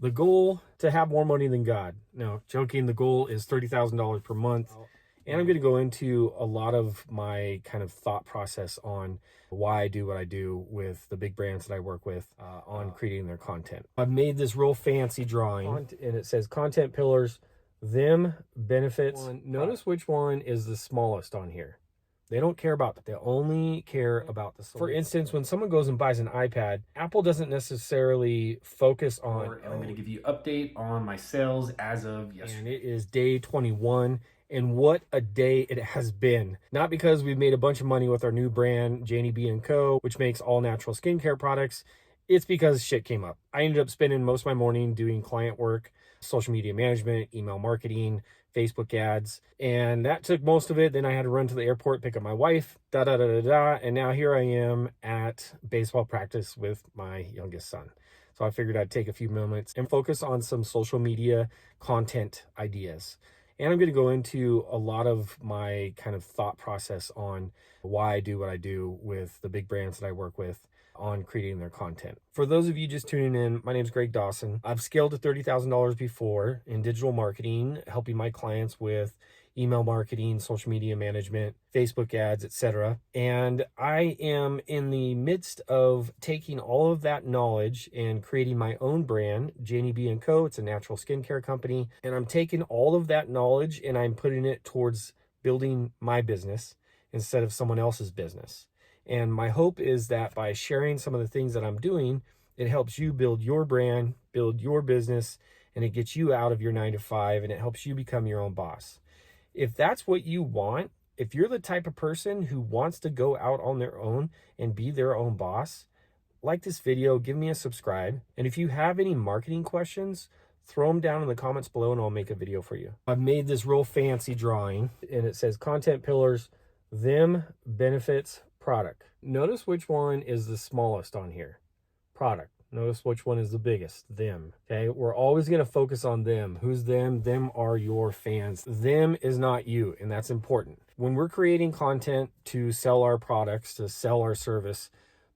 The goal to have more money than God. No, joking, the goal is $30,000 per month. And I'm going to go into a lot of my kind of thought process on why I do what I do with the big brands that I work with on creating their content. I've made this real fancy drawing and it says content pillars, them, benefits. Notice which one is the smallest on here. They don't care about that. They only care about the solution. For instance, when someone goes and buys an iPad, Apple doesn't necessarily focus on, And I'm going to give you update on my sales as of yesterday. And it is day 21. And what a day it has been. Not because we've made a bunch of money with our new brand, Janey B & Co., which makes all natural skincare products. It's because shit came up. I ended up spending most of my morning doing client work, social media management, email marketing, Facebook ads, and that took most of it. Then I had to run to the airport, pick up my wife, and now here I am at baseball practice with my youngest son. So I figured I'd take a few moments and focus on some social media content ideas. And I'm going to go into a lot of my kind of thought process on why I do what I do with the big brands that I work with on creating their content. For those of you just tuning in, my name is Greg Dawson. I've scaled to $30,000 before in digital marketing, helping my clients with email marketing, social media management, Facebook ads, etc. And I am in the midst of taking all of that knowledge and creating my own brand, Janey B & Co. It's a natural skincare company. And I'm taking all of that knowledge and I'm putting it towards building my business instead of someone else's business. And my hope is that by sharing some of the things that I'm doing, it helps you build your brand, build your business, and it gets you out of your 9-to-5 and it helps you become your own boss. If that's what you want, if you're the type of person who wants to go out on their own and be their own boss, like this video, give me a subscribe. And if you have any marketing questions, throw them down in the comments below and I'll make a video for you. I've made this real fancy drawing and it says content pillars, them, benefits, product. Notice which one is the smallest on here. Product. Notice which one is the biggest. Them. Okay, we're always going to focus on them. Who's them? Them are your fans. Them is not you, and that's important. When we're creating content to sell our products, to sell our service,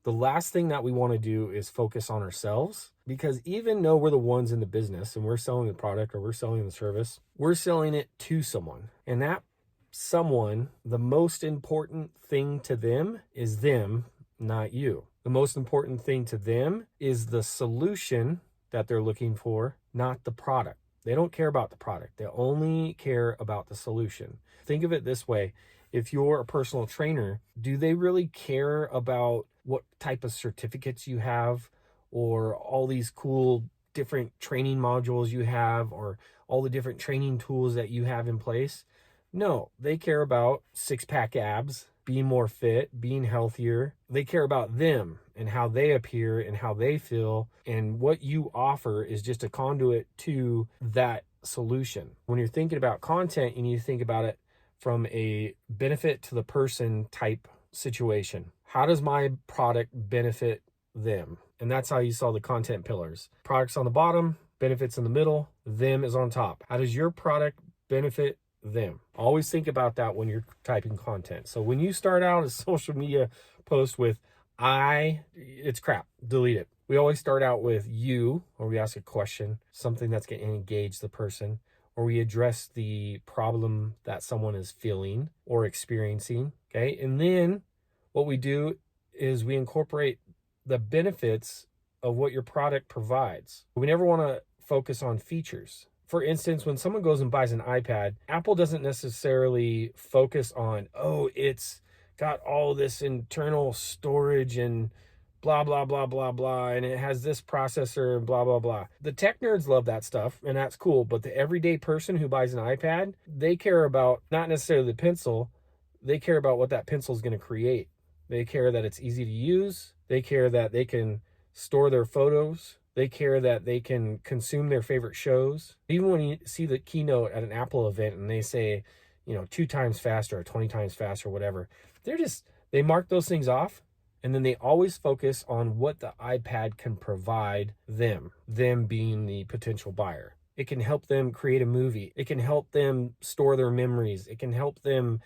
the last thing that we want to do is focus on ourselves, because even though we're the ones in the business and we're selling the product or we're selling the service, we're selling it to someone. And that someone, the most important thing to them is them, not you. The most important thing to them is the solution that they're looking for, not the product. They don't care about the product. They only care about the solution. Think of it this way. If you're a personal trainer, do they really care about what type of certificates you have or all these cool different training modules you have or all the different training tools that you have in place? No, they care about six-pack abs, being more fit, being healthier. They care about them and how they appear and how they feel. And what you offer is just a conduit to that solution. When you're thinking about content, you need to think about it from a benefit to the person type situation. How does my product benefit them? And that's how you saw the content pillars. Products on the bottom, benefits in the middle, them is on top. How does your product benefit them? Always think about that when you're typing content. So when you start out a social media post with it's crap, delete it. We always start out with you, or we ask a question, something that's going to engage the person, or we address the problem that someone is feeling or experiencing. Okay. And then what we do is we incorporate the benefits of what your product provides. We never want to focus on features. For instance, when someone goes and buys an iPad, Apple doesn't necessarily focus on, oh, it's got all this internal storage and blah, blah, blah, blah, blah, and it has this processor and blah, blah, blah. The tech nerds love that stuff, and that's cool, but the everyday person who buys an iPad, they care about not necessarily the pencil, they care about what that pencil is going to create. They care that it's easy to use. They care that they can store their photos. They care that they can consume their favorite shows. Even when you see the keynote at an Apple event and they say, 2 times faster or 20 times faster, whatever, they mark those things off. And then they always focus on what the iPad can provide them being the potential buyer. It can help them create a movie. It can help them store their memories. It can help them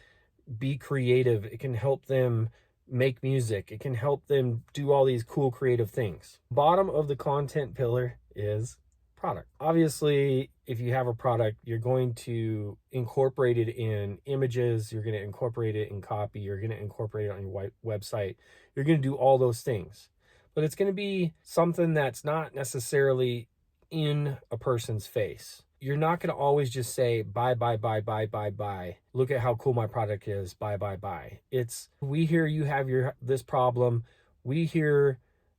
be creative. It can help them make music. It can help them do all these cool creative things. Bottom of the content pillar is product. Obviously, if you have a product, you're going to incorporate it in images, you're going to incorporate it in copy, you're going to incorporate it on your website, you're going to do all those things. But it's going to be something that's not necessarily in a person's face. You're not going to always just say buy, buy. Look at how cool my product is. Buy. It's, we hear you have this problem. We hear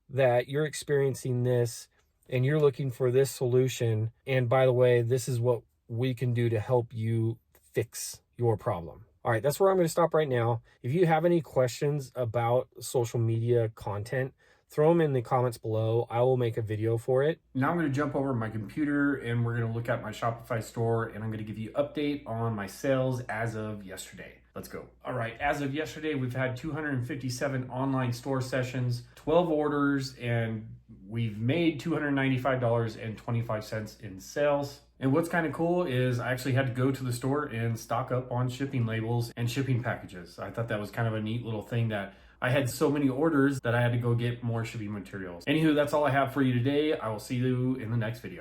that you're experiencing this and you're looking for this solution. And by the way, this is what we can do to help you fix your problem. All right, that's where I'm going to stop right now. If you have any questions about social media content, throw them in the comments below. I will make a video for it. Now I'm going to jump over my computer and we're going to look at my Shopify store and I'm going to give you an update on my sales as of yesterday. Let's go. All right, as of yesterday, we've had 257 online store sessions, 12 orders, and we've made $295.25 in sales. And what's kind of cool is I actually had to go to the store and stock up on shipping labels and shipping packages. I thought that was kind of a neat little thing that I had so many orders that I had to go get more shipping materials. Anywho, that's all I have for you today. I will see you in the next video.